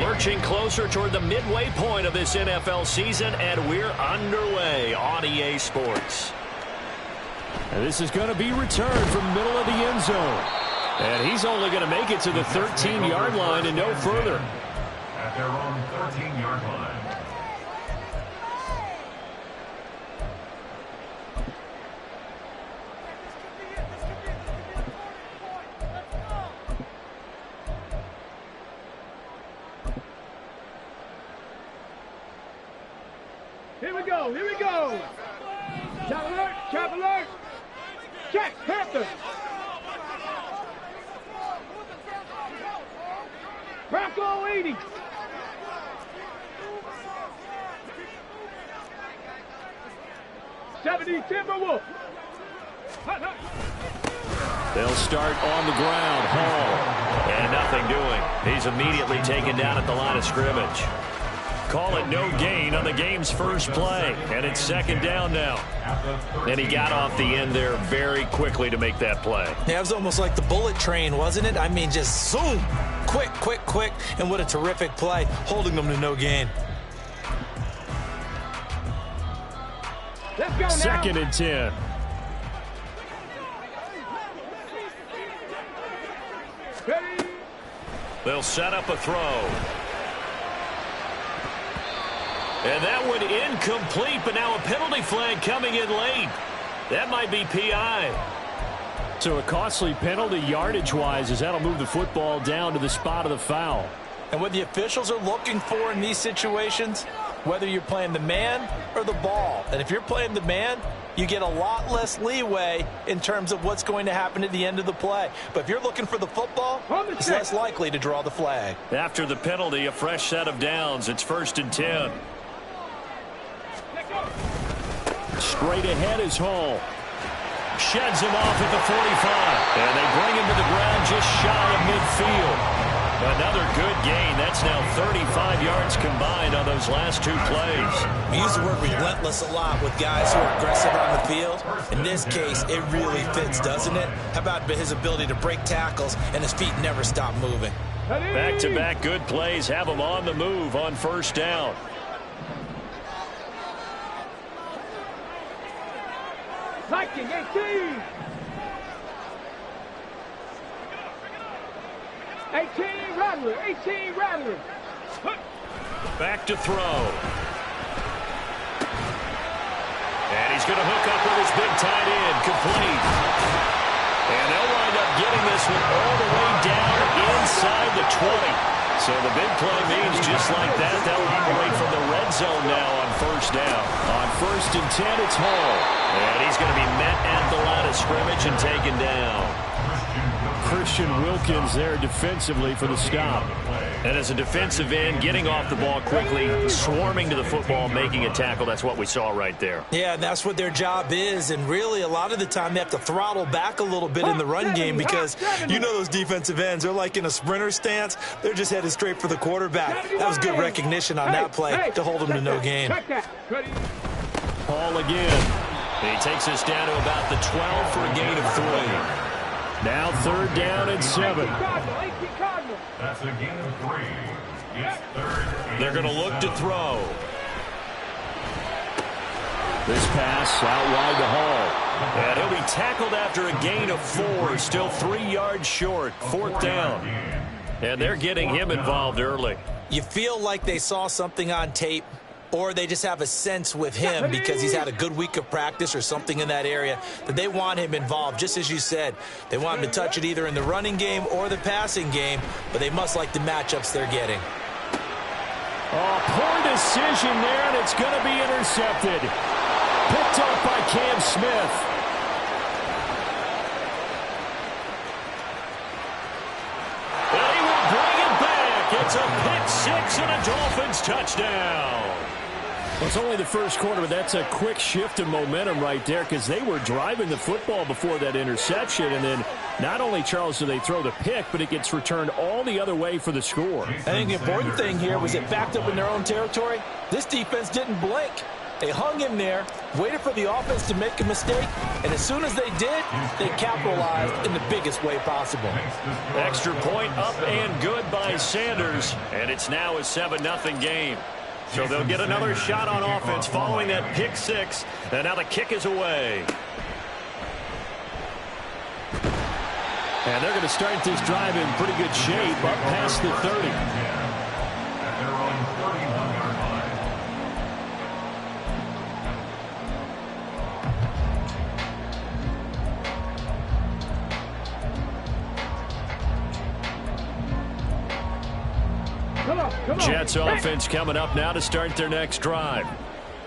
Lurching closer toward the midway point of this NFL season, and we're underway on EA Sports. And this is going to be returned from middle of the end zone. And he's only going to make it to the 13-yard line and no further. At their own 13-yard line. Here we go, here we go. Trap alert. Check, Panther. Bronco 80. Timberwolf. They'll start on the ground. Hall. And nothing doing. He's immediately taken down at the line of scrimmage. Call it no gain on the game's first play. And it's second down now. And he got off the end there very quickly to make that play. Yeah, it was almost like the bullet train, wasn't it? I mean, just zoom. Quick. And what a terrific play, holding them to no gain. Let's go now. Second and 10. Ready. They'll set up a throw. And that one incomplete, but now a penalty flag coming in late. That might be PI. So a costly penalty yardage-wise as that'll move the football down to the spot of the foul. And what the officials are looking for in these situations, whether you're playing the man or the ball. And if you're playing the man, you get a lot less leeway in terms of what's going to happen at the end of the play. But if you're looking for the football, it's less likely to draw the flag. After the penalty, a fresh set of downs. It's 1st and 10. Straight ahead is Hall. Sheds him off at the 45. And they bring him to the ground just shy of midfield. Another good gain. That's now 35 yards combined on those last two plays. We use the word relentless a lot with guys who are aggressive on the field. In this case, it really fits, doesn't it? How about his ability to break tackles and his feet never stop moving? Back-to-back good plays have him on the move on first down. Viking 18. 18 Rattler. Back to throw. And he's going to hook up with his big tight end. Complete. And they'll wind up getting this one all the way down inside the 20. So the big play means just like that, they'll operate from the red zone now on first down. On 1st and 10, it's Hall. And he's going to be met at the line of scrimmage and taken down. Christian Wilkins there defensively for the stop. And as a defensive end, getting off the ball quickly, swarming to the football, making a tackle, that's what we saw right there. Yeah, and that's what their job is. And really, a lot of the time, they have to throttle back a little bit in the run game because you know those defensive ends, they're like in a sprinter stance. They're just headed straight for the quarterback. That was good recognition on that play to hold them to no gain. Hall again. He takes us down to about the 12 for a gain of 3. Now 3rd down and 7. That's a gain of 3. It's 3rd. They're going to look to throw. This pass out wide to Hall. And he'll be tackled after a gain of 4. Still 3 yards short. 4th down. And they're getting him involved early. You feel like they saw something on tape, or they just have a sense with him because he's had a good week of practice or something in that area that they want him involved. Just as you said, they want him to touch it either in the running game or the passing game, but they must like the matchups they're getting. Oh, poor decision there, and it's going to be intercepted. Picked up by Cam Smith. And he will bring it back. It's a pick six and a Dolphins touchdown. Well, it's only the first quarter, but that's a quick shift in momentum right there because they were driving the football before that interception. And then not only, Charles, do they throw the pick, but it gets returned all the other way for the score. I think the important thing here was it backed up in their own territory. This defense didn't blink. They hung in there, waited for the offense to make a mistake, and as soon as they did, they capitalized in the biggest way possible. Extra point up and good by Sanders, and it's now a 7-0 game. So they'll get another shot on offense following that pick six, and now the kick is away. And they're going to start this drive in pretty good shape, up past the 30. Jets offense coming up now to start their next drive.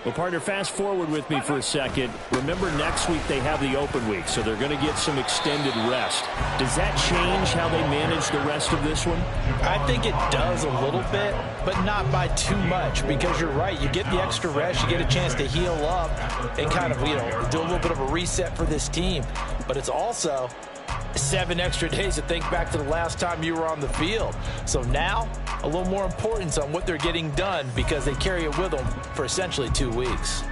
Well, partner, fast forward with me for a second. Remember, next week they have the open week, so they're going to get some extended rest. Does that change how they manage the rest of this one? I think it does a little bit, but not by too much, because you're right. You get the extra rest, you get a chance to heal up and kind of, do a little bit of a reset for this team. But it's also 7 extra days to think back to the last time you were on the field. So now, a little more importance on what they're getting done because they carry it with them for essentially 2 weeks.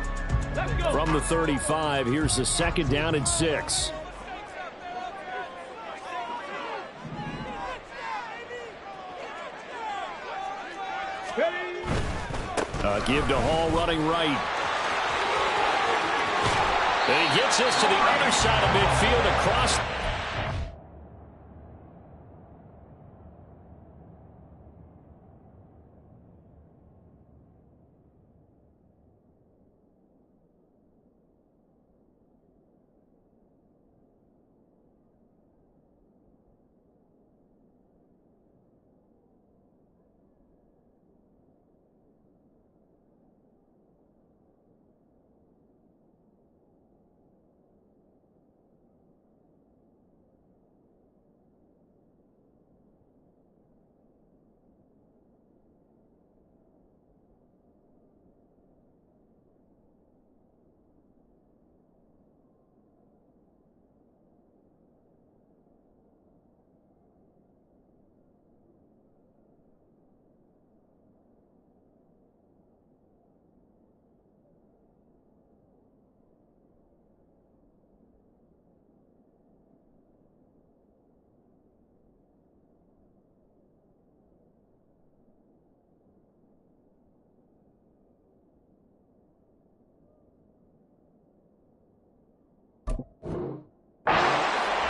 From the 35, here's the 2nd down and 6. Give to Hall running right. And he gets this to the other side of midfield across.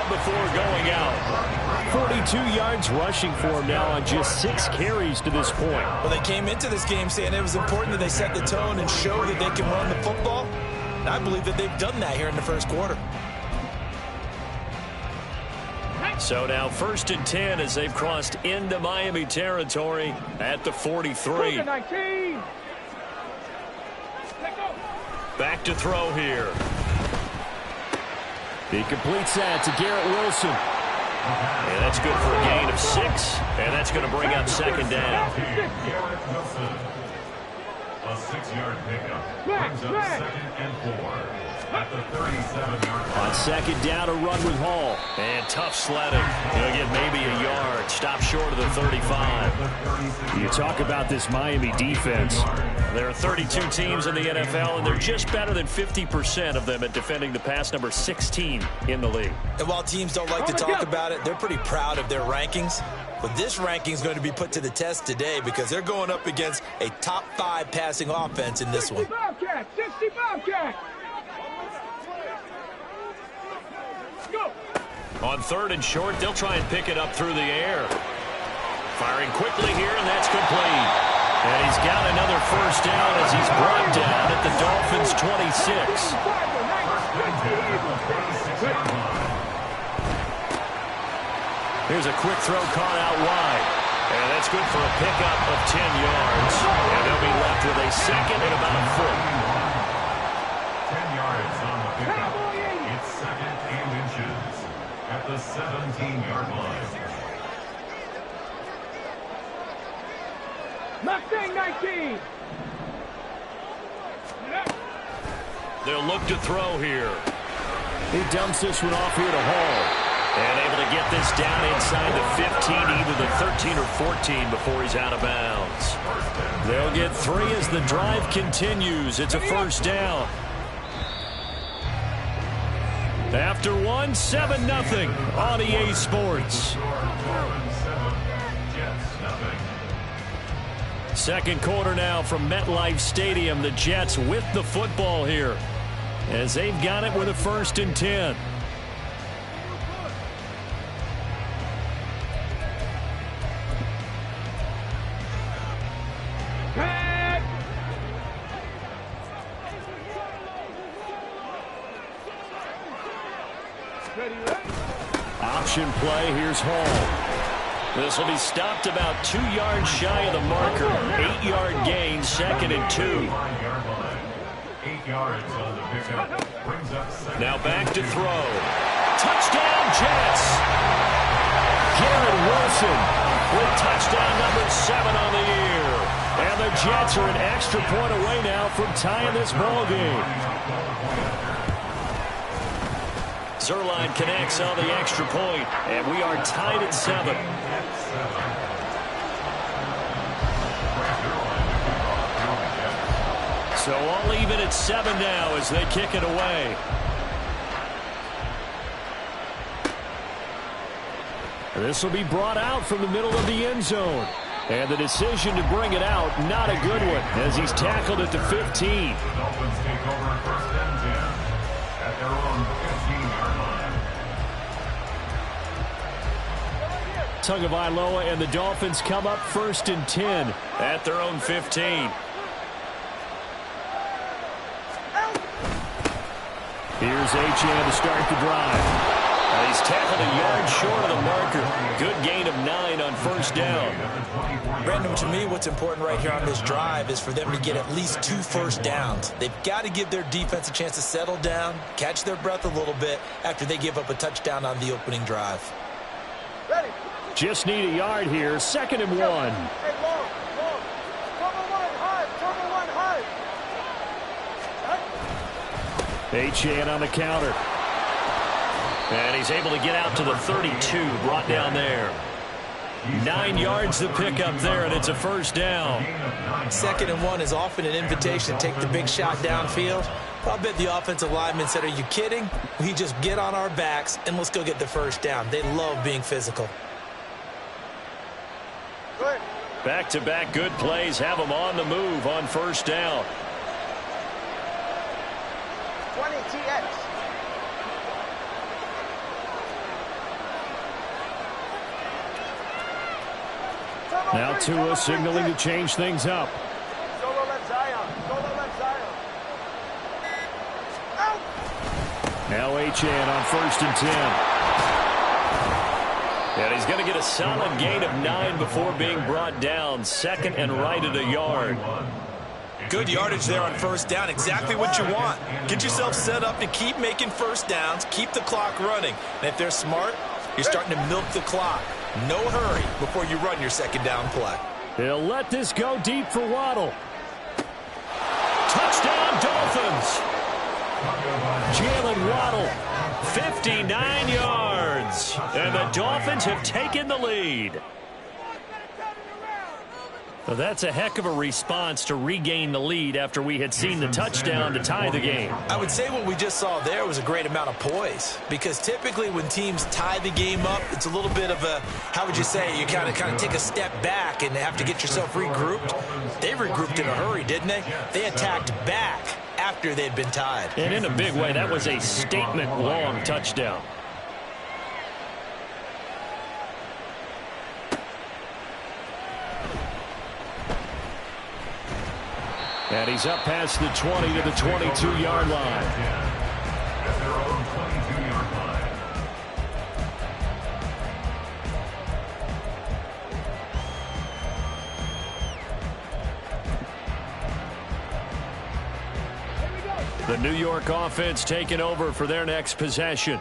Before going out. 42 yards rushing for him now on just 6 carries to this point. Well, they came into this game saying it was important that they set the tone and show that they can run the football. And I believe that they've done that here in the first quarter. So now 1st and 10 as they've crossed into Miami territory at the 43. Back to throw here. He completes that to Garrett Wilson. And that's good for a gain of 6. And that's going to bring up 2nd down. Garrett Wilson. A 6-yard pickup brings up 2nd and 4 at the 37-yard line. On 2nd down, a run with Hall. And tough sledding. He'll get maybe a yard. Stop short of the 35. You talk about this Miami defense. There are 32 teams in the NFL, and they're just better than 50% of them at defending the pass, number 16 in the league. And while teams don't like to talk about it, they're pretty proud of their rankings. But this ranking is going to be put to the test today because they're going up against a top 5 passing offense in this one. 65 cat. Go. On 3rd and short, they'll try and pick it up through the air. Firing quickly here, and that's complete. And he's got another 1st down as he's brought down at the Dolphins' 26. Here's a quick throw caught out wide. And that's good for a pickup of 10 yards. And they'll be left with a 2nd and about a foot. 10 yards on the pickup. It's 2nd and inches at the 17-yard line. Mustang 19. They'll look to throw here. He dumps this one off here to Hall. And able to get this down inside the 15, either the 13 or 14 before he's out of bounds. They'll get 3 as the drive continues. It's a first down. After 1, 7-0 on EA Sports. Second quarter now from MetLife Stadium. The Jets with the football here as they've got it with a 1st and 10. Option play. Here's Hall. This will be stopped about 2 yards shy of the marker. 8-yard gain, 2nd and 2. 8 yards on the pickup. Brings up second. Now back to throw. Touchdown, Jets. Garrett Wilson with touchdown number 7 on the year. And the Jets are an extra point away now from tying this ball game. Zerline connects on the extra point, and we are tied at 7. So all even at 7 now as they kick it away. This will be brought out from the middle of the end zone. And the decision to bring it out, not a good one, as he's tackled at the 15. The Dolphins take over 1st and 10 at their own 15-yard line. Tagovailoa and the Dolphins come up 1st and 10 at their own 15. Here's Achane to start the drive. He's tackled a yard short of the marker. Good gain of 9 on 1st down. Brandon, to me, what's important right here on this drive is for them to get at least 2 first downs. They've got to give their defense a chance to settle down, catch their breath a little bit after they give up a touchdown on the opening drive. Ready. Just need a yard here. 2nd and 1. Hey, long. Cover one high. Achane on the counter. And he's able to get out to the 32, brought down there. 9 yards to pick up there, and it's a first down. 2nd and 1 is often an invitation to take the big shot downfield. I'll bet the offensive lineman said, are you kidding? We just get on our backs, and let's go get the first down. They love being physical. Good. Back-to-back good plays have them on the move on first down. 20 TX. Now Tua signaling to change things up. Solo left Zion. Out. Now Achane on 1st and 10. And he's going to get a solid gain of 9 before being brought down. 2nd and right at a yard. Good yardage there on first down. Exactly what you want. Get yourself set up to keep making first downs, keep the clock running. And if they're smart, you're starting to milk the clock. No hurry before you run your 2nd down play. He'll let this go deep for Waddle. Touchdown, Dolphins. Jalen Waddle, 59 yards. And the Dolphins have taken the lead. Well, that's a heck of a response to regain the lead after we had seen the touchdown to tie the game. I would say what we just saw there was a great amount of poise, because typically when teams tie the game up, it's a little bit of a, how would you say, you kind of take a step back and have to get yourself regrouped. They regrouped in a hurry, didn't they? They attacked back after they'd been tied. And in a big way, that was a statement-long touchdown. And he's up past the 20 to the 22-yard line. At their own 22-yard line. The New York offense taking over for their next possession.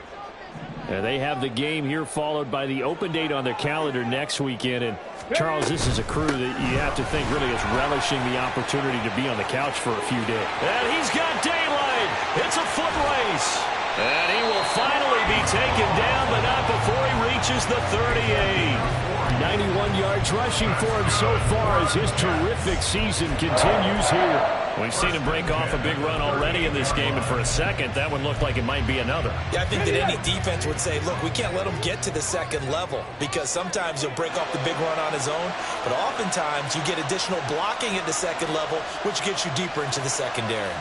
And they have the game here followed by the open date on their calendar next weekend. And Charles, this is a crew that you have to think really is relishing the opportunity to be on the couch for a few days. And he's got daylight. It's a foot race. And he will finally be taken down, but not before he reaches the 38. 91 yards rushing for him so far as his terrific season continues here. We've seen him break off a big run already in this game, and for a second, that one looked like it might be another. Yeah, I think that any defense would say, look, we can't let him get to the second level, because sometimes he'll break off the big run on his own, but oftentimes you get additional blocking at the second level, which gets you deeper into the secondary.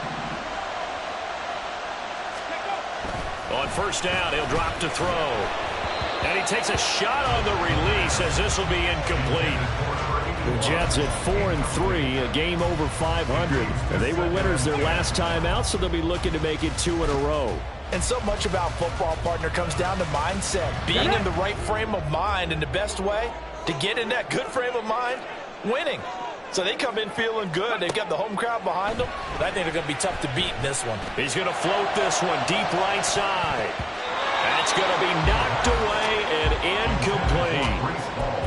On first down, he'll drop to throw. And he takes a shot on the release as this will be incomplete. The Jets at 4-3, a game over 500. And they were winners their last time out, so they'll be looking to make it 2 in a row. And so much about football, partner, comes down to mindset. Being in the right frame of mind, and the best way to get in that good frame of mind, winning. So they come in feeling good. They've got the home crowd behind them. But I think they're going to be tough to beat in this one. He's going to float this one deep right side. That's going to be knocked away and incomplete.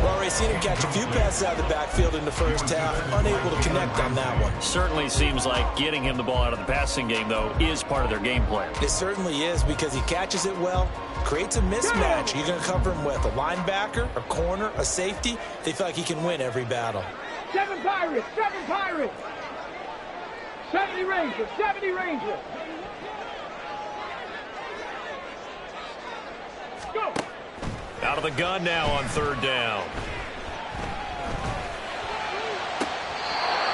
Well, already seen him catch a few passes out of the backfield in the first half. Unable to connect on that one. Certainly seems like getting him the ball out of the passing game, though, is part of their game plan. It certainly is, because he catches it well, creates a mismatch. You're going to cover him with a linebacker, a corner, a safety. They feel like he can win every battle. 7 Pirates, 7 Pirates. 70 Rangers, 70 Rangers. Go. Out of the gun now on third down.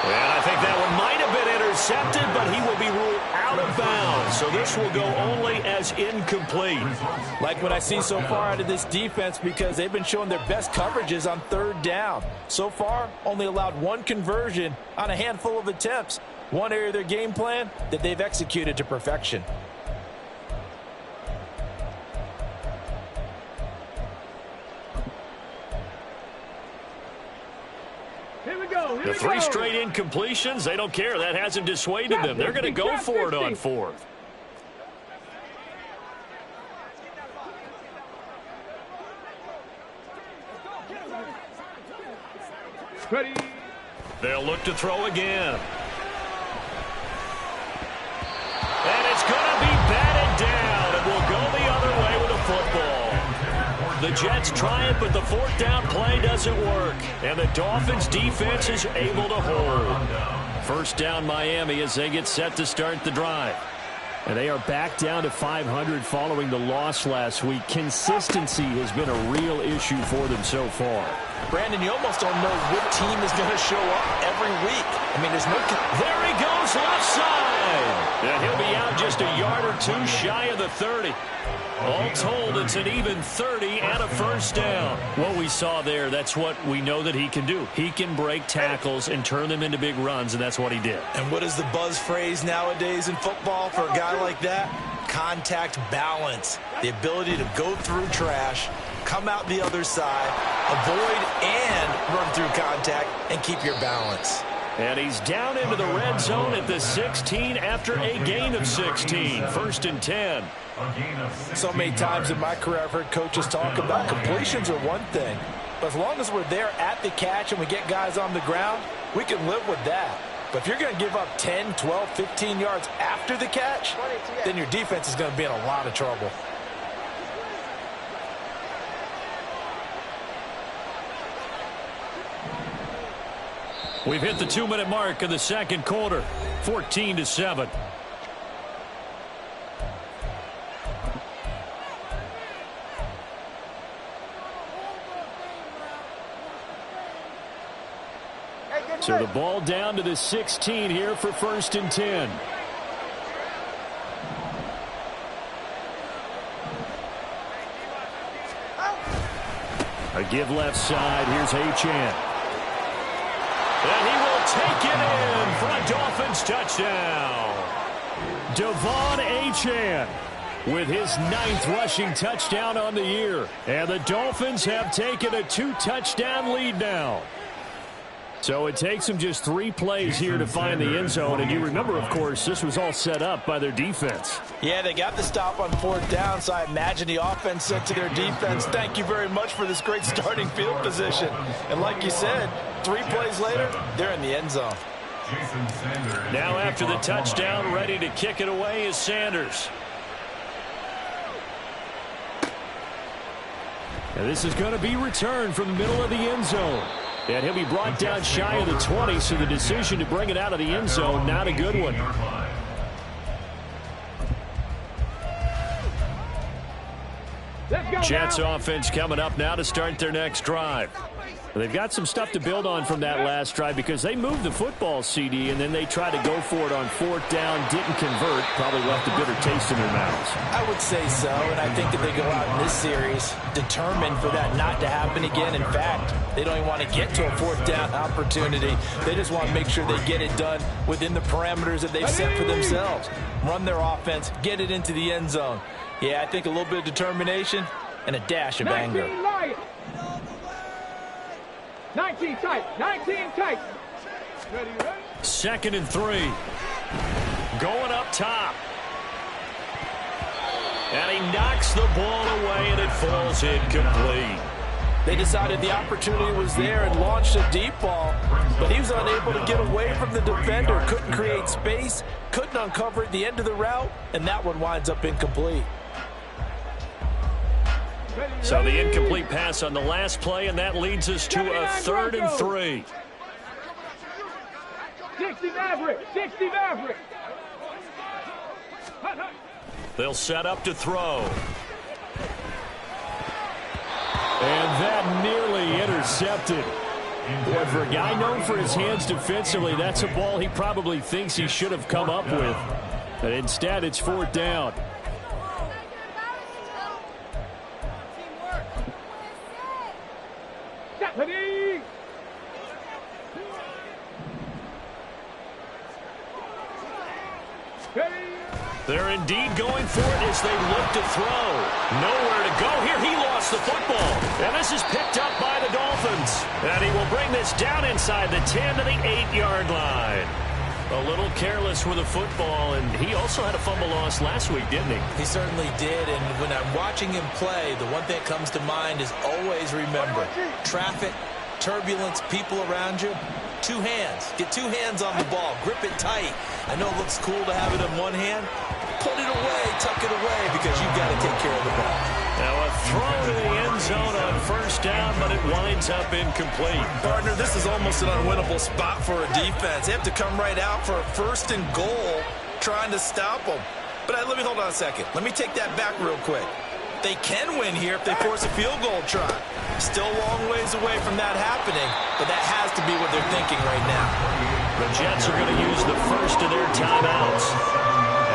And I think that one might have been intercepted, but he will be ruled out of bounds. So this will go only as incomplete. Like what I see so far out of this defense, because they've been showing their best coverages on third down. So far, only allowed one conversion on a handful of attempts. One area of their game plan that they've executed to perfection. The 3 straight incompletions, they don't care. That hasn't dissuaded them. They're going to go for it on fourth. Ready. They'll look to throw again. And it's going to be batted down. It will go the other way with a football. The Jets try it, but the fourth down play doesn't work. And the Dolphins defense is able to hold. First down Miami as they get set to start the drive. And they are back down to 500 following the loss last week. Consistency has been a real issue for them so far. Brandon, you almost don't know what team is going to show up every week. I mean, there's no... There he goes, left side. And he'll be out just a yard or two shy of the 30. All told, it's an even 30 and a first down. What we saw there, that's what we know that he can do. He can break tackles and turn them into big runs, and that's what he did. And what is the buzz phrase nowadays in football for a guy like that? Contact balance. The ability to go through trash, come out the other side, avoid and run through contact, and keep your balance. And he's down into the red zone at the 16 after a gain of 16. First and 10. So many times in my career I've heard coaches talk about completions are one thing. But as long as we're there at the catch and we get guys on the ground, we can live with that. But if you're going to give up 10, 12, 15 yards after the catch, then your defense is going to be in a lot of trouble. We've hit the 2-minute mark of the second quarter, 14-7. So the ball down to the 16 here for first and 10. A give left side. Here's Achane. And he will take it in for a Dolphins touchdown. Devon Achane with his 9th rushing touchdown on the year. And the Dolphins have taken a 2-touchdown lead now. So it takes them just 3 plays here to find the end zone. And you remember, of course, this was all set up by their defense. Yeah, they got the stop on 4th down, so I imagine the offense said to their defense, thank you very much for this great starting field position. And like you said, 3 plays later, they're in the end zone. Now after the touchdown, ready to kick it away is Sanders. And this is going to be returned from the middle of the end zone. And he'll be brought down shy of the 20, so the decision to bring it out of the end zone, not a good one. Jets offense coming up now to start their next drive. They've got some stuff to build on from that last drive because they moved the football, CD, and then they tried to go for it on fourth down, didn't convert, probably left a bitter taste in their mouths. I would say so, and I think that they go out in this series determined for that not to happen again. In fact, they don't even want to get to a fourth down opportunity. They just want to make sure they get it done within the parameters that they've set for themselves. Run their offense, get it into the end zone. Yeah, I think a little bit of determination and a dash of anger. 19 tight. 19 tight. Ready, ready. 2nd and 3. Going up top. And he knocks the ball away, and it falls incomplete. They decided the opportunity was there and launched a deep ball, but he was unable to get away from the defender, couldn't create space, couldn't uncover at the end of the route, and that one winds up incomplete. So the incomplete pass on the last play, and that leads us to a 3rd and 3. 60 Maverick. 60 Maverick. They'll set up to throw. And that nearly intercepted. Boy, for a guy known for his hands defensively, that's a ball he probably thinks he should have come up with. But instead, it's fourth down. They're indeed going for it as they look to throw. Nowhere to go here. He lost the football. And this is picked up by the Dolphins. And he will bring this down inside the 10 to the 8-yard line. A little careless with the football, and he also had a fumble loss last week, didn't he? He certainly did, and when I'm watching him play, the one thing that comes to mind is always remember, traffic, turbulence, people around you, 2 hands. Get 2 hands on the ball. Grip it tight. I know it looks cool to have it in one hand. Put it away, tuck it away, because you've got to take care of the ball. Now a throw to the end zone on first down, but it winds up incomplete. Partner, this is almost an unwinnable spot for a defense. They have to come right out for a 1st and goal trying to stop them. But let me hold on a second. Let me take that back real quick. They can win here if they force a field goal try. Still a long ways away from that happening, but that has to be what they're thinking right now. The Jets are going to use the first of their timeouts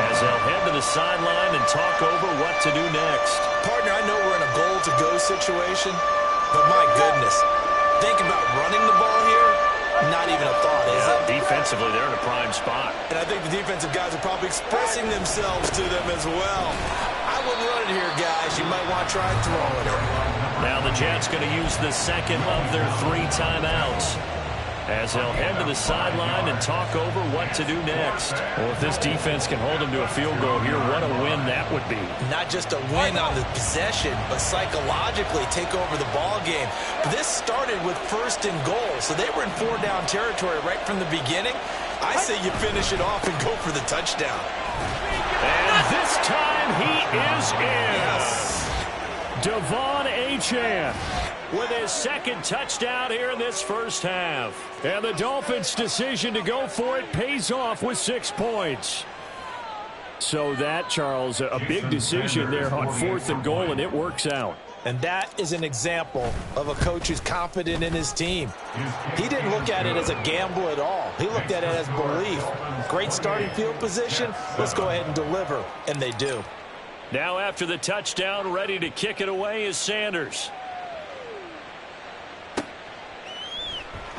as they'll head to the sideline and talk over what to do next. Partner, I know we're in a goal-to-go situation, but my goodness, thinking about running the ball here, not even a thought, is it? Defensively, they're in a prime spot. And I think the defensive guys are probably expressing themselves to them as well. I wouldn't run it here, guys. You might want to try throwing it. Now the Jets going to use the second of their 3 timeouts as they'll head to the sideline and talk over what to do next. Well, if this defense can hold them to a field goal here, what a win that would be. Not just a win on the possession, but psychologically take over the ball game. But this started with 1st and goal, so they were in 4-down territory right from the beginning. I say you finish it off and go for the touchdown. And this time he is in. Yes. Devon Achane with his 2nd touchdown here in this first half. And the Dolphins' decision to go for it pays off with 6 points. So that, Charles, a big decision there on 4th and goal, and it works out. And that is an example of a coach who's confident in his team. He didn't look at it as a gamble at all. He looked at it as belief. Great starting field position. Let's go ahead and deliver. And they do. Now after the touchdown, ready to kick it away is Sanders.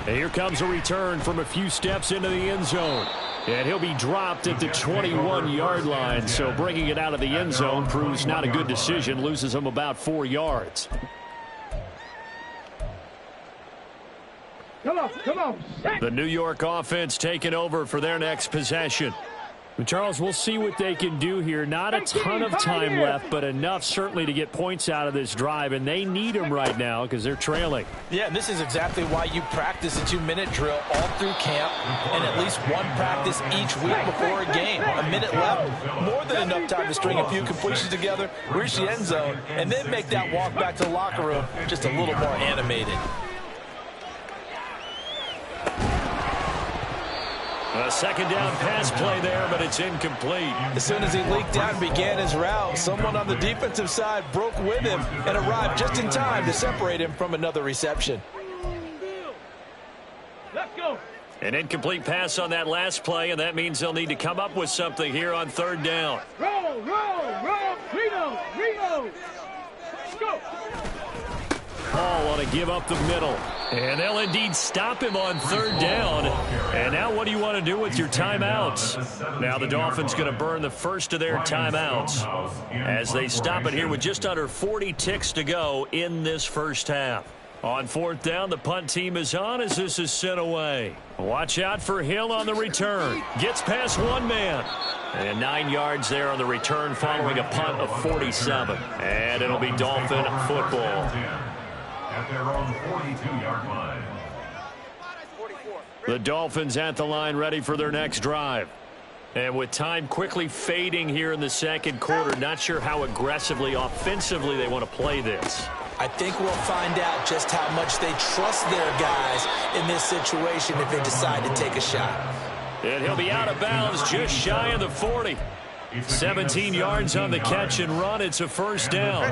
And here comes a return from a few steps into the end zone. And he'll be dropped at the 21-yard line. So bringing it out of the end zone proves not a good decision. Loses him about 4 yards. Come on. The New York offense taking over for their next possession. Charles, we'll see what they can do here. Not a ton of time left, but enough certainly to get points out of this drive, and they need them right now because they're trailing. Yeah, and this is exactly why you practice a 2-minute drill all through camp and at least one practice each week before a game. A minute left, more than enough time to string a few completions together, reach the end zone, and then make that walk back to the locker room just a little more animated. A second down pass play there, but it's incomplete. As soon as he leaked out and began his route, someone on the defensive side broke with him and arrived just in time to separate him from another reception. Let's go. An incomplete pass on that last play, and that means they'll need to come up with something here on third down. Roll, Reno. Let's go. Paul want to give up the middle. And they'll indeed stop him on third down. And now what do you want to do with your timeouts? Now the Dolphins going to burn the first of their timeouts as they stop it here with just under 40 ticks to go in this first half. On fourth down, the punt team is on as this is sent away. Watch out for Hill on the return. Gets past one man. And 9 yards there on the return following a punt of 47. And it'll be Dolphin football. At their own 42-yard line. The Dolphins at the line ready for their next drive. And with time quickly fading here in the second quarter, not sure how aggressively, offensively they want to play this. I think we'll find out just how much they trust their guys in this situation if they decide to take a shot. And he'll be out of bounds just shy of the 40. 17 yards on the catch and run. It's a first down.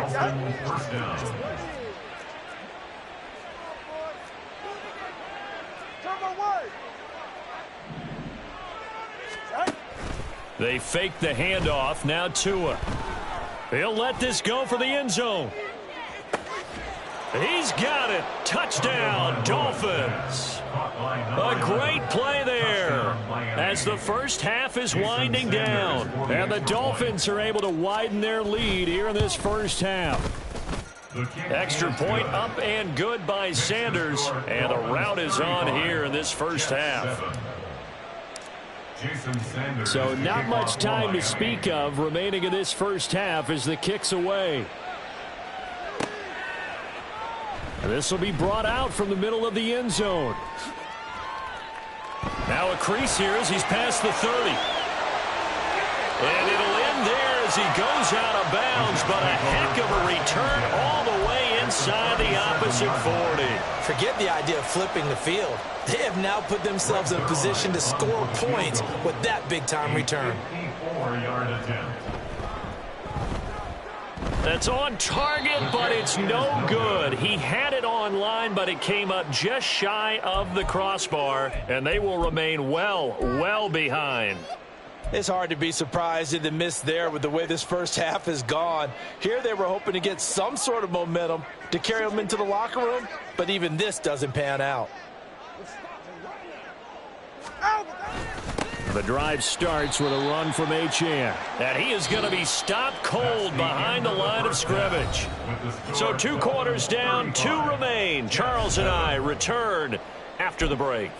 They fake the handoff. Now Tua. He'll let this go for the end zone. He's got it. Touchdown, Dolphins. A great play there as the first half is winding down. And the Dolphins are able to widen their lead here in this first half. Extra point up and good by Sanders. And the route is on here in this first half. So not much time to speak of remaining in this first half as the kick's away. This will be brought out from the middle of the end zone. Now a crease here as he's past the 30. And it'll end there as he goes out of bounds, but a heck of a return all the way inside the opposite 40. Forget the idea of flipping the field. They have now put themselves in a position to score points with that big-time return. 54-yard attempt. That's on target, but it's no good. He had it on line, but it came up just shy of the crossbar, and they will remain well behind. It's hard to be surprised at the miss there with the way this first half has gone. Here they were hoping to get some sort of momentum to carry them into the locker room, but even this doesn't pan out. The drive starts with a run from Achane. And he is going to be stopped cold behind the line of scrimmage. So 2 quarters down, 2 remain. Charles and I return after the break.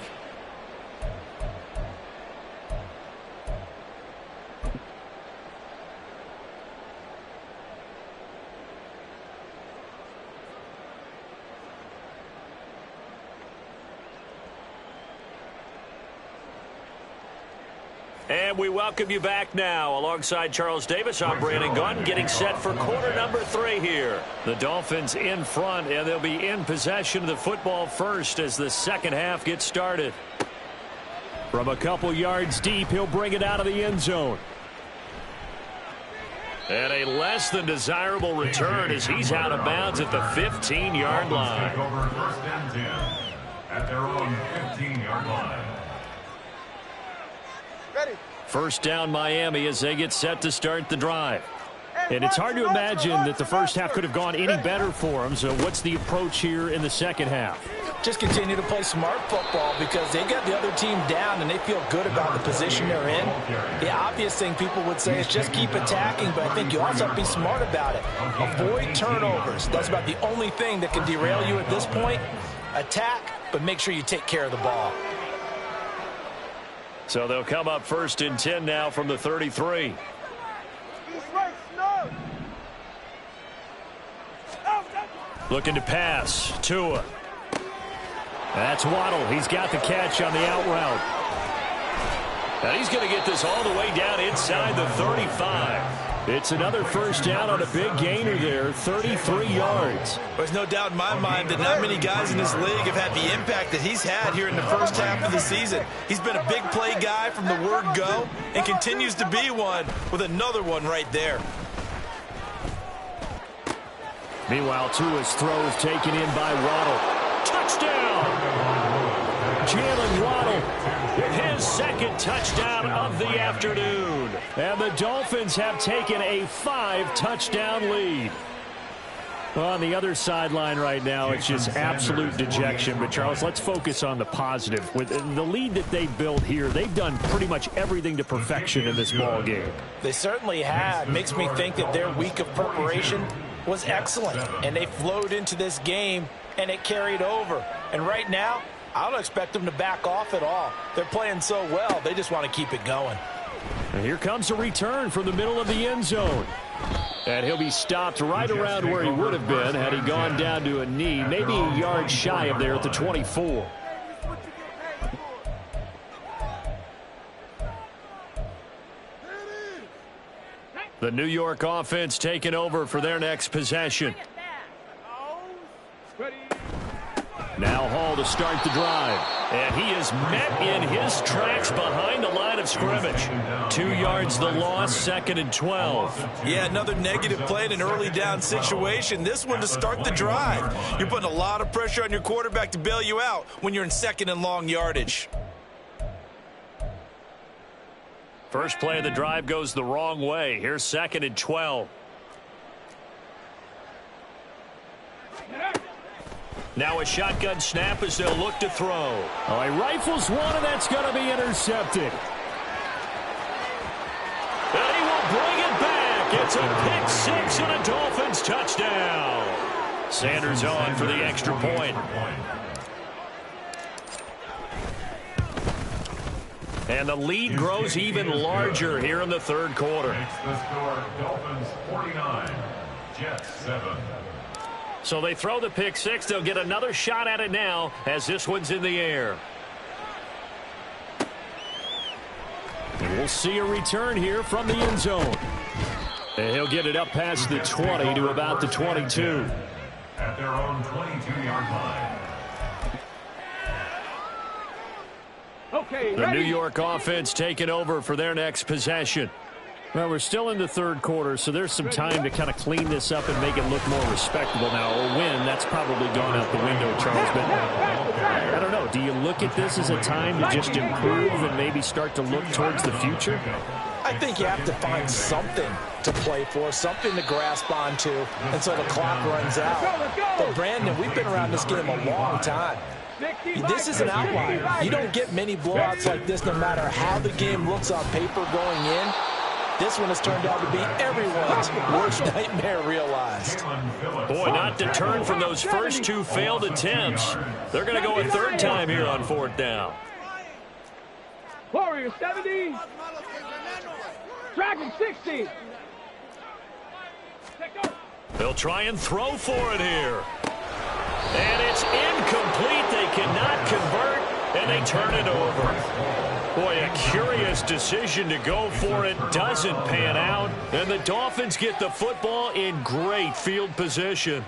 And we welcome you back now. Alongside Charles Davis, I'm Brandon Gunn, getting set for quarter number 3 here. The Dolphins in front, and they'll be in possession of the football first as the second half gets started. From a couple yards deep, he'll bring it out of the end zone. And a less than desirable return as he's out of bounds at the 15-yard line. Take over first and 10 at their own 15-yard line. First down Miami as they get set to start the drive. And it's hard to imagine that the first half could have gone any better for them. So what's the approach here in the second half? Just continue to play smart football because they got the other team down and they feel good about the position they're in. The obvious thing people would say is just keep attacking, but I think you also have to be smart about it. Avoid turnovers. That's about the only thing that can derail you at this point. Attack, but make sure you take care of the ball. So they'll come up 1st and 10 now from the 33. Looking to pass. Tua. That's Waddle. He's got the catch on the out route. And he's going to get this all the way down inside the 35. It's another first down on a big gainer there, 33 yards. There's no doubt in my mind that not many guys in this league have had the impact that he's had here in the first half of the season. He's been a big play guy from the word go and continues to be one with another one right there. Meanwhile, Tua's throw is taken in by Waddle. Touchdown! Jalen Waddle with his second touchdown of the afternoon. And the Dolphins have taken a 5-touchdown lead. On the other sideline right now, it's just absolute dejection. But, Charles, let's focus on the positive. With the lead that they built here, they've done pretty much everything to perfection in this ball game. They certainly have. Makes me think that their week of preparation was excellent. And they flowed into this game, and it carried over. And right now, I don't expect them to back off at all. They're playing so well, they just want to keep it going. And here comes a return from the middle of the end zone. And he'll be stopped right around where he would have been had he gone down to a knee, maybe a yard shy of there at the 24. The New York offense taking over for their next possession. Now Hall to start the drive. And he is met in his tracks behind the line of scrimmage. 2 yards the loss, 2nd and 12. Yeah, another negative play in an early down situation. This one to start the drive. You're putting a lot of pressure on your quarterback to bail you out when you're in 2nd and long yardage. First play of the drive goes the wrong way. Here's 2nd and 12. Now a shotgun snap as they'll look to throw. Oh, he rifles one, and that's going to be intercepted. And he will bring it back. It's a pick six and a Dolphins touchdown. Sanders on for the extra point. And the lead grows even larger here in the third quarter. Makes the score Dolphins 49, Jets 7. So they throw the pick six. They'll get another shot at it now as this one's in the air. And we'll see a return here from the end zone. And he'll get it up past the 20 to about the 22. At their own 22-yard line. Okay, The ready? New York offense taking over for their next possession. Well, we're still in the third quarter, so there's some time to kind of clean this up and make it look more respectable now. A win, that's probably gone out the window, Charles. But I don't know. Do you look at this as a time to just improve and maybe start to look towards the future? I think you have to find something to play for, something to grasp onto until the clock runs out. But, Brandon, we've been around this game a long time. This is an outlier. You don't get many blowouts like this no matter how the game looks on paper going in. This one has turned out to be everyone's worst nightmare realized. Boy, not to turn from those first two failed attempts. They're going to go a third time here on 4th down. Warrior 70. Dragon 60. They'll try and throw for it here. And it's incomplete. They cannot convert, and they turn it over. Boy, a curious decision to go for it. Doesn't pan out. And the Dolphins get the football in great field position.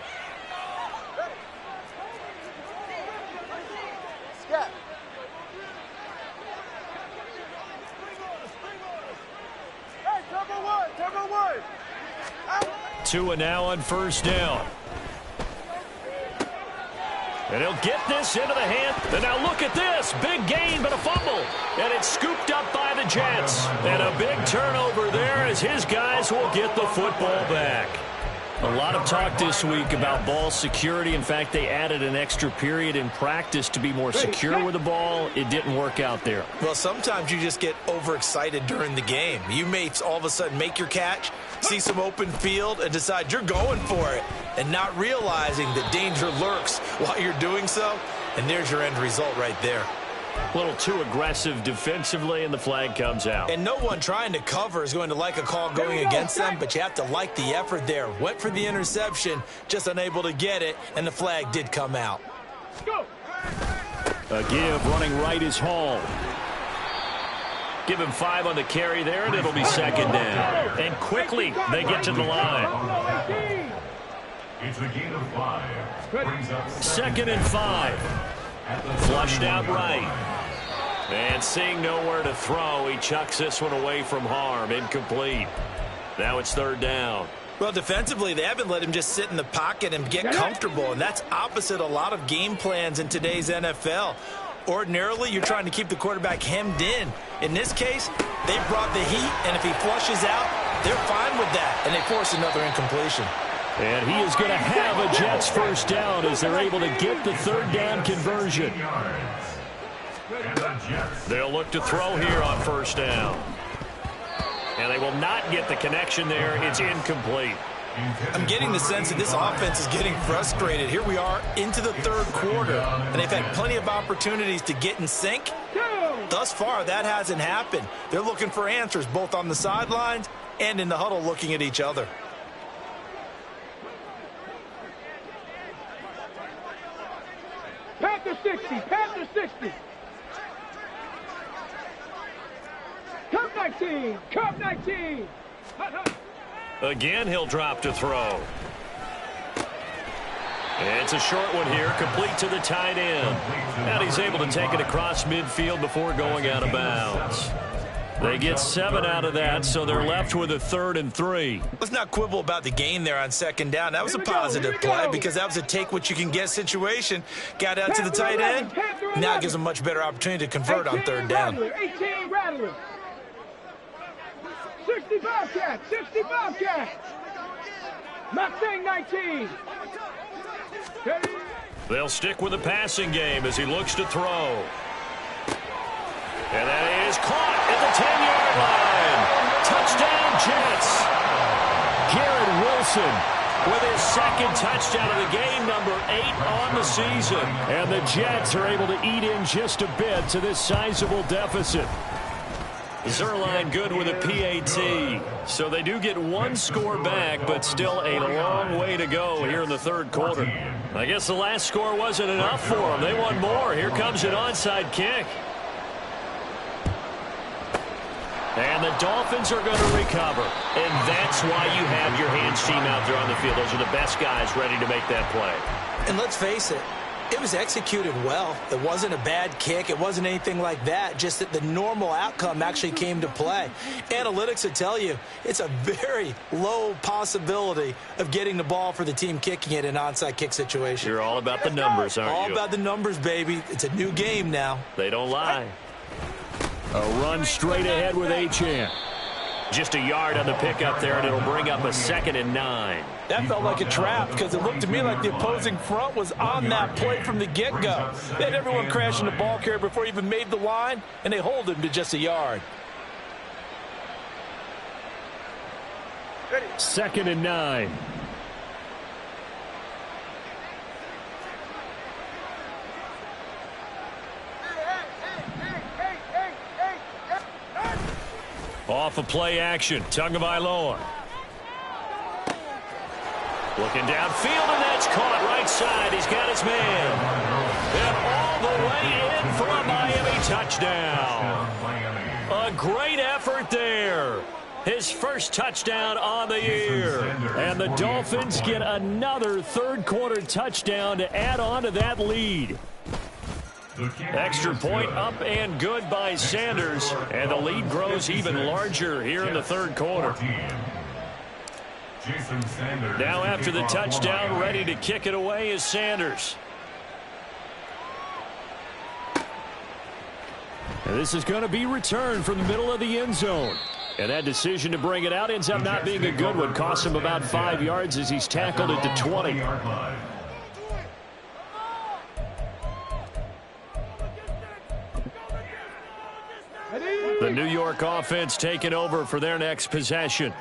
Tua now on 1st down. And he'll get this into the hand. And now look at this. Big gain, but a fumble. And it's scooped up by the Jets. And a big turnover there as his guys will get the football back. A lot of talk this week about ball security. In fact, they added an extra period in practice to be more secure with the ball. It didn't work out there. Well, sometimes you just get overexcited during the game. You may all of a sudden make your catch, see some open field, and decide you're going for it, and not realizing that danger lurks while you're doing so. And there's your end result right there. A little too aggressive defensively, and the flag comes out. And no one trying to cover is going to like a call going against them, but you have to like the effort there. Went for the interception, just unable to get it, and the flag did come out. Go. A give running right is Hall. Give him 5 on the carry there, and it'll be second down. And quickly, they get to the line. It's a gain of 5. Brings up Second and 5. Flushed out right. And seeing nowhere to throw, he chucks this one away from harm. Incomplete. Now it's third down. Well, defensively, they haven't let him just sit in the pocket and get comfortable, and that's opposite a lot of game plans in today's NFL. Ordinarily, you're trying to keep the quarterback hemmed in. In this case, they brought the heat, and if he flushes out, they're fine with that, and they force another incompletion. And he is going to have a Jets first down as they're able to get the third down conversion. They'll look to throw here on first down. And they will not get the connection there. It's incomplete. I'm getting the sense that this offense is getting frustrated. Here we are into the third quarter, and they've had plenty of opportunities to get in sync. Thus far, that hasn't happened. They're looking for answers both on the sidelines and in the huddle looking at each other. Panther 60, Panther 60. Cup 19, Cup 19. Hut, hut. Again, he'll drop to throw. It's a short one here, complete to the tight end. And he's able to take it across midfield before going out of bounds. They get 7 out of that, so they're left with a 3rd and 3. Let's not quibble about the gain there on second down. That was a positive play because that was a take-what-you-can-get situation. Got out to the tight end. Now it gives them a much better opportunity to convert on third down. 18 Rattler. 65 cat, 65 cat. Mustang 19. They'll stick with the passing game as he looks to throw. And that is caught at the 10-yard line. Touchdown, Jets. Garrett Wilson With his second touchdown of the game, number 8 on the season. And the Jets are able to eat in just a bit to this sizable deficit. Zerline good with a PAT. So they do get one score back, but still a long way to go here in the third quarter. I guess the last score wasn't enough for them. They want more. Here comes an onside kick. And the Dolphins are going to recover. And that's why you have your hands team out there on the field. Those are the best guys ready to make that play. And let's face it, it was executed well. It wasn't a bad kick. It wasn't anything like that. Just that the normal outcome actually came to play. Analytics would tell you it's a very low possibility of getting the ball for the team kicking it in an onside kick situation. You're all about the numbers, aren't you? All about the numbers, baby. It's a new game now. They don't lie. A run straight ahead with Achane. Just a yard on the pickup there, and it'll bring up a 2nd and 9. That felt like a trap because it looked to me like the opposing front was on that play from the get-go. They had everyone crashing the ball carrier before he even made the line, and they hold him to just a yard. 2nd and 9. Off of play action, Tagovailoa. Looking downfield, and that's caught right side. He's got his man. And all the way in for a Miami touchdown. A great effort there. His first touchdown on the year. And the Dolphins get another third-quarter touchdown to add on to that lead. Extra point up and good by Sanders. And the lead grows even larger here in the third quarter. Now after the touchdown, ready to kick it away is Sanders. And this is going to be returned from the middle of the end zone. And that decision to bring it out ends up not being a good one. Costs him about 5 yards as he's tackled at the 20. The New York offense taking over for their next possession.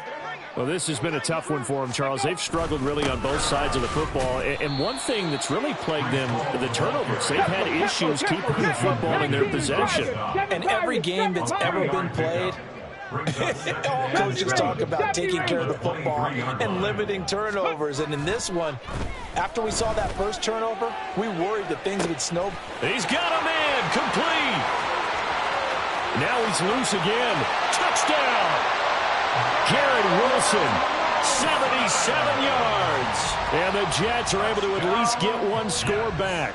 Well, this has been a tough one for them, Charles. They've struggled really on both sides of the football. And one thing that's really plagued them, the turnovers. They've had issues keeping the football in their possession. And every game that's ever been played, all coaches talk about taking care of the football and limiting turnovers. And in this one, after we saw that first turnover, we worried that things would snow. He's got a man, complete. Now he's loose again. Touchdown. Garrett Wilson, 77 yards. And the Jets are able to at least get one score back.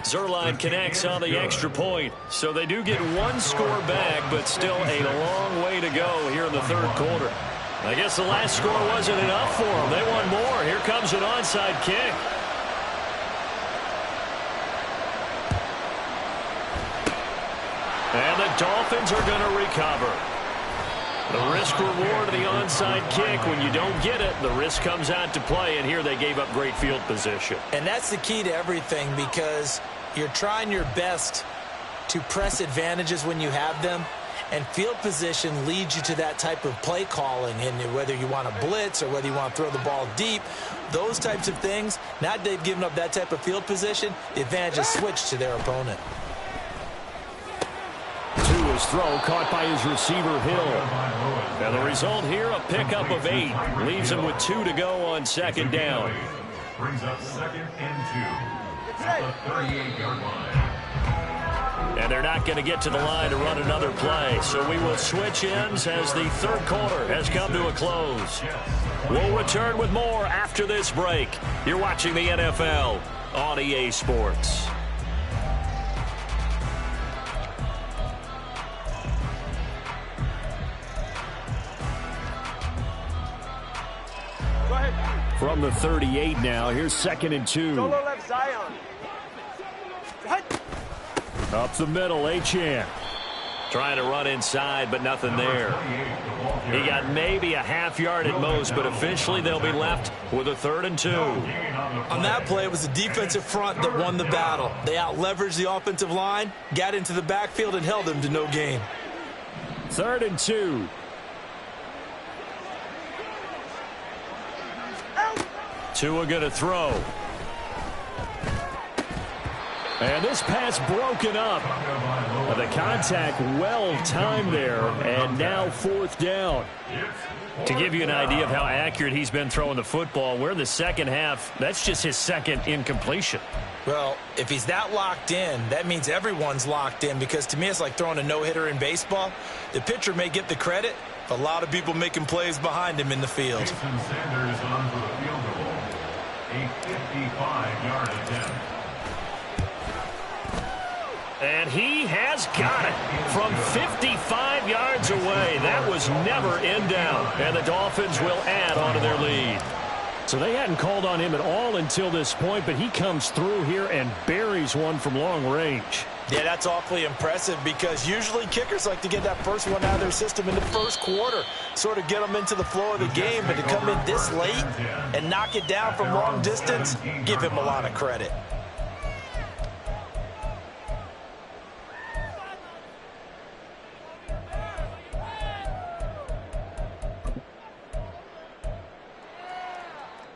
Zerline connects on the extra point. So they do get one score back, but still a long way to go here in the third quarter. I guess the last score wasn't enough for them. They want more. Here comes an onside kick. And the Dolphins are going to recover. The risk-reward of the onside kick, when you don't get it, the risk comes out to play, and here they gave up great field position. And that's the key to everything, because you're trying your best to press advantages when you have them, and field position leads you to that type of play calling, and whether you want to blitz or whether you want to throw the ball deep, those types of things, now that they've given up that type of field position, the advantage is switched to their opponent. To his throw, caught by his receiver, Hill. And the result here, a pickup of 8. Leaves him with 2 to go on second down. Brings up 2nd and 2 at the 38-yard line. And they're not going to get to the line to run another play. So we will switch ends as the third quarter has come to a close. We'll return with more after this break. You're watching the NFL on EA Sports. From the 38 now, here's 2nd and 2. Solo left Zion. Up the middle, Achane. Trying to run inside, but nothing there. He got maybe a half yard at most, but officially they'll be left with a 3rd and 2. On that play, it was the defensive front that won the battle. They out-leveraged the offensive line, got into the backfield, and held them to no gain. 3rd and 2. Tua going to throw. And this pass broken up. The contact well timed there, and now 4th down. To give you an idea of how accurate he's been throwing the football, we're in the second half. That's just his 2nd incompletion. Well, if he's that locked in, that means everyone's locked in, because to me it's like throwing a no-hitter in baseball. The pitcher may get the credit, but a lot of people making plays behind him in the field. Jason Sanders on for the field goal. A 55-yard attempt. And he has got it from 55 yards away. That was never in down. And the Dolphins will add on to their lead. So they hadn't called on him at all until this point, but he comes through here and buries one from long range. Yeah, that's awfully impressive, because usually kickers like to get that first one out of their system in the first quarter, sort of get them into the flow of the game, but to come in this late and knock it down from long distance, give him a lot of credit.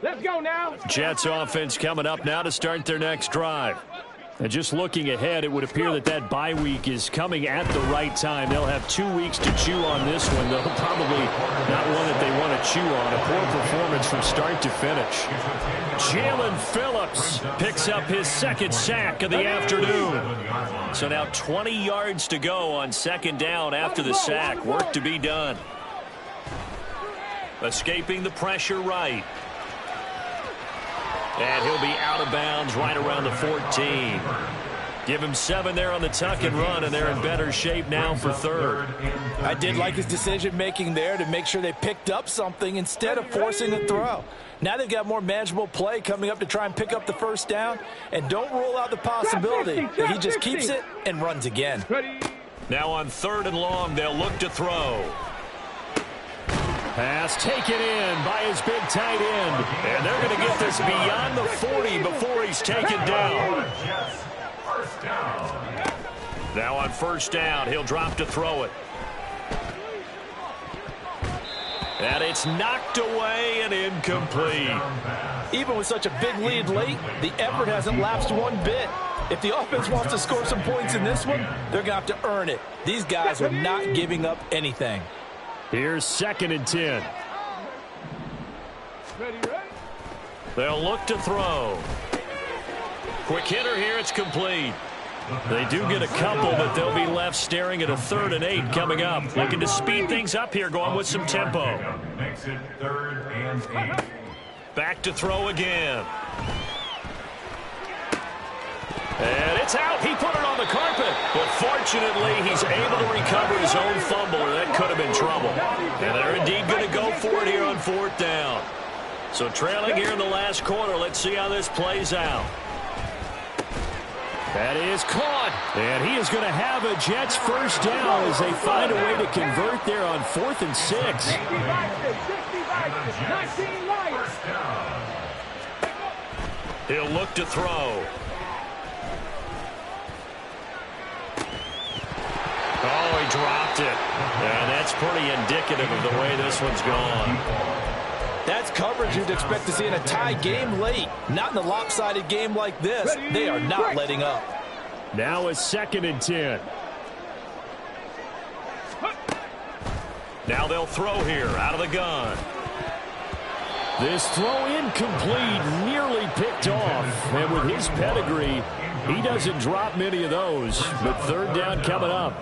Let's go now. Jets offense coming up now to start their next drive. And just looking ahead, it would appear that that bye week is coming at the right time. They'll have 2 weeks to chew on this one, though probably not one that they want to chew on. A poor performance from start to finish. Jalen Phillips picks up his 2nd sack of the afternoon. So now 20 yards to go on 2nd down after the sack. Work to be done. Escaping the pressure right. And he'll be out of bounds right around the 14. Give him 7 there on the tuck and run, and they're in better shape now for 3rd. I did like his decision-making there to make sure they picked up something instead of forcing the throw. Now they've got more manageable play coming up to try and pick up the 1st down, and don't rule out the possibility that he just keeps it and runs again. Now on 3rd and long, they'll look to throw. Pass taken in by his big tight end. And they're going to get this beyond the 40 before he's taken down. Now on first down, he'll drop to throw it. And it's knocked away and incomplete. Even with such a big lead late, the effort hasn't lapsed one bit. If the offense wants to score some points in this one, they're going to have to earn it. These guys are not giving up anything. Here's 2nd and 10. They'll look to throw. Quick hitter here, it's complete. They do get a couple, but they'll be left staring at a 3rd and 8 coming up. Looking to speed things up here, going with some tempo. Makes it 3rd and 8. Back to throw again. And it's out. He put it on the carpet. But fortunately, he's able to recover his own fumble, or that could have been trouble. And they're indeed going to go for it here on 4th down. So trailing here in the last quarter. Let's see how this plays out. That is caught. And he is going to have a Jets first down as they find a way to convert there on 4th and 6. He'll look to throw. Oh, he dropped it. And that's pretty indicative of the way this one's gone. That's coverage you'd expect to see in a tie game late. Not in a lopsided game like this. They are not letting up. Now a 2nd and 10. Now they'll throw here out of the gun. This throw incomplete, nearly picked off. And with his pedigree, he doesn't drop many of those. But 3rd down coming up.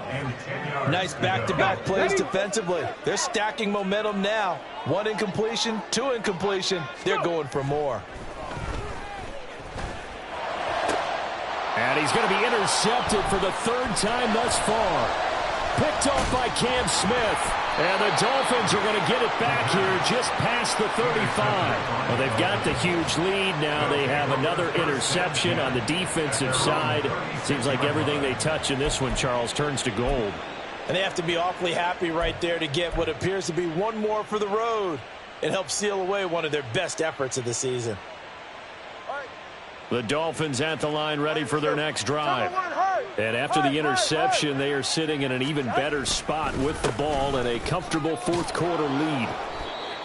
Nice back-to-back plays defensively. They're stacking momentum now. 1 incompletion, 2 incompletion. They're going for more. And he's going to be intercepted for the 3rd time thus far. Picked off by Cam Smith. And the Dolphins are going to get it back here just past the 35. Well, they've got the huge lead now. They have another interception on the defensive side. Seems like everything they touch in this one, Charles, turns to gold. And they have to be awfully happy right there to get what appears to be one more for the road. It helps seal away one of their best efforts of the season. The Dolphins at the line ready for their next drive. And after the interception, they are sitting in an even better spot with the ball and a comfortable 4th quarter lead.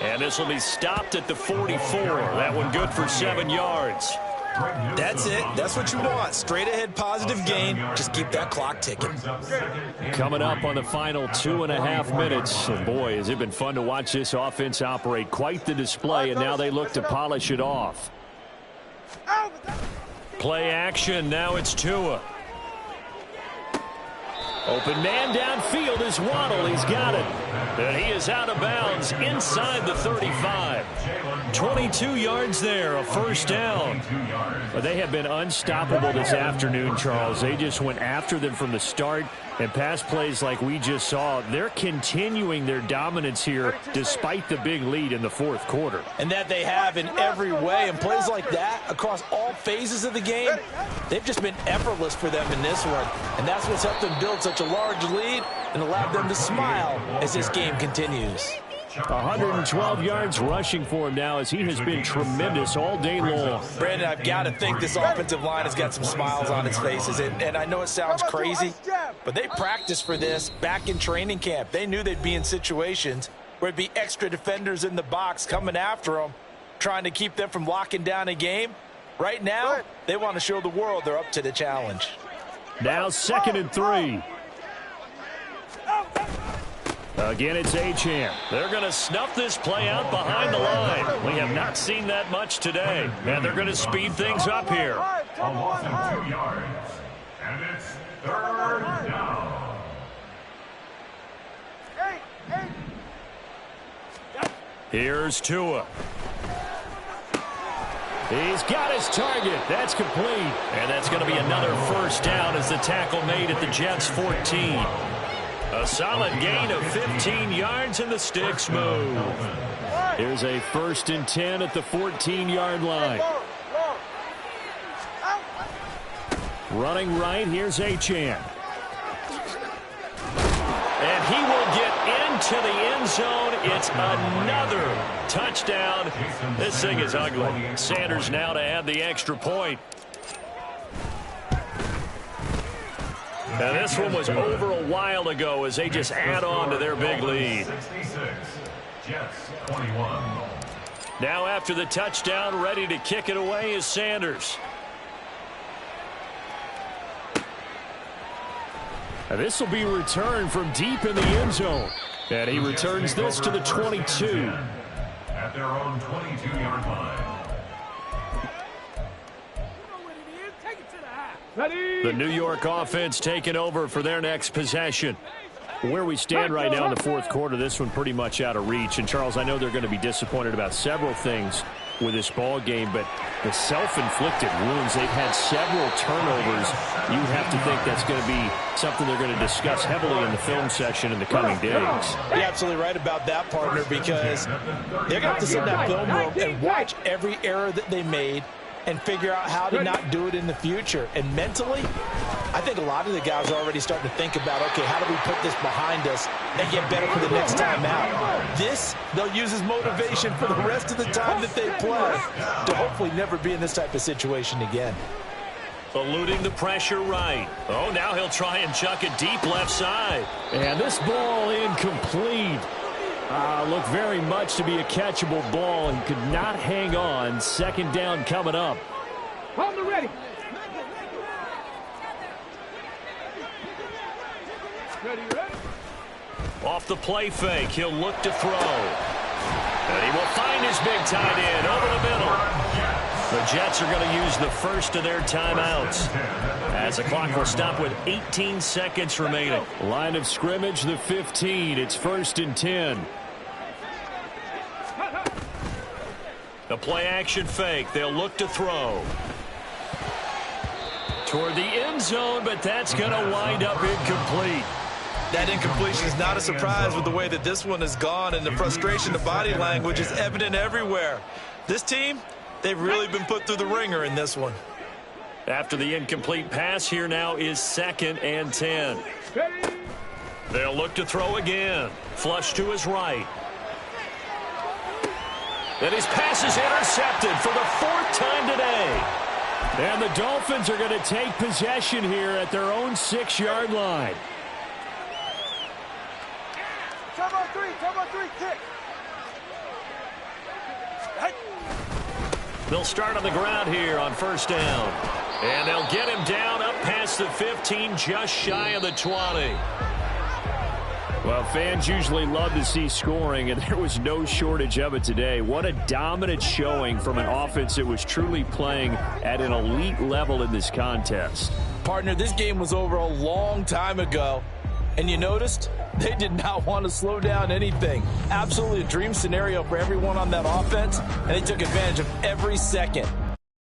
And this will be stopped at the 44. That one good for 7 yards. That's it. That's what you want. Straight ahead positive gain. Just keep that clock ticking. Coming up on the final 2.5 minutes. And boy, has it been fun to watch this offense operate. Quite the display, and now they look to polish it off. Play action. Now it's Tua. Open man downfield is Waddle. He's got it. And he is out of bounds inside the 35. 22 yards there, a first down. But they have been unstoppable this afternoon, Charles. They just went after them from the start. And pass plays like we just saw, they're continuing their dominance here despite the big lead in the 4th quarter. And that they have in every way. And plays like that across all phases of the game, they've just been effortless for them in this one. And that's what's helped them build such a large lead and allowed them to smile as this game continues. 112 yards rushing for him now as he has been tremendous all day long. Brandon, I've got to think this offensive line has got some smiles on its faces. And I know it sounds crazy, but they practiced for this back in training camp. They knew they'd be in situations where it'd be extra defenders in the box coming after them, trying to keep them from locking down a game. Right now, they want to show the world they're up to the challenge. Now 2nd and 3. Again, it's Achane. They're going to snuff this play out behind the line. We have not seen that much today. And they're going to speed things up here. A loss of 2 yards. And it's 3rd down. Here's Tua. He's got his target. That's complete. And that's going to be another first down as the tackle made at the Jets' 14. A solid gain of 15 yards and the sticks move. Here's a 1st and 10 at the 14-yard line. Running right, here's Achane. And he will get into the end zone. It's another touchdown. This thing is ugly. Sanders now to add the extra point. Now, this one was over a while ago as they just add on to their big lead. 66, Jets 21. Now after the touchdown, ready to kick it away is Sanders. This will be returned from deep in the end zone. And he returns this to the 22. At their own 22-yard line. The New York offense taking over for their next possession. Where we stand right now in the fourth quarter, this one pretty much out of reach. And, Charles, I know they're going to be disappointed about several things with this ball game, but the self-inflicted wounds, they've had several turnovers. You have to think that's going to be something they're going to discuss heavily in the film section in the coming days. You're absolutely right about that, partner, because they're going to have to sit in that film room and watch every error that they made and figure out how to not do it in the future. And mentally, I think a lot of the guys are already starting to think about, okay, how do we put this behind us and get better for the next time out? This, they'll use as motivation for the rest of the time that they play to hopefully never be in this type of situation again. Eluding the pressure right. Oh, now he'll try and chuck it deep left side. And this ball incomplete. Looked very much to be a catchable ball and could not hang on. Second down coming up. Hold the ready. Ready. Off the play fake, he'll look to throw. And he will find his big tight end over the middle. The Jets are going to use the first of their timeouts as the clock will stop with 18 seconds remaining. Line of scrimmage, the 15. It's 1st and 10. The play action fake. They'll look to throw. Toward the end zone, but that's going to wind up incomplete. That incompletion is not a surprise with the way that this one has gone, and the frustration, the body language is evident everywhere. This team, they've really been put through the ringer in this one. After the incomplete pass, here now is 2nd and 10. They'll look to throw again. Flush to his right. And his pass is intercepted for the 4th time today. And the Dolphins are going to take possession here at their own 6-yard line. Turbo 3, kick. They'll start on the ground here on 1st down. And they'll get him down up past the 15, just shy of the 20. Well, fans usually love to see scoring, and there was no shortage of it today. What a dominant showing from an offense that was truly playing at an elite level in this contest. Partner, this game was over a long time ago, and you noticed they did not want to slow down anything. Absolutely a dream scenario for everyone on that offense, and they took advantage of every second.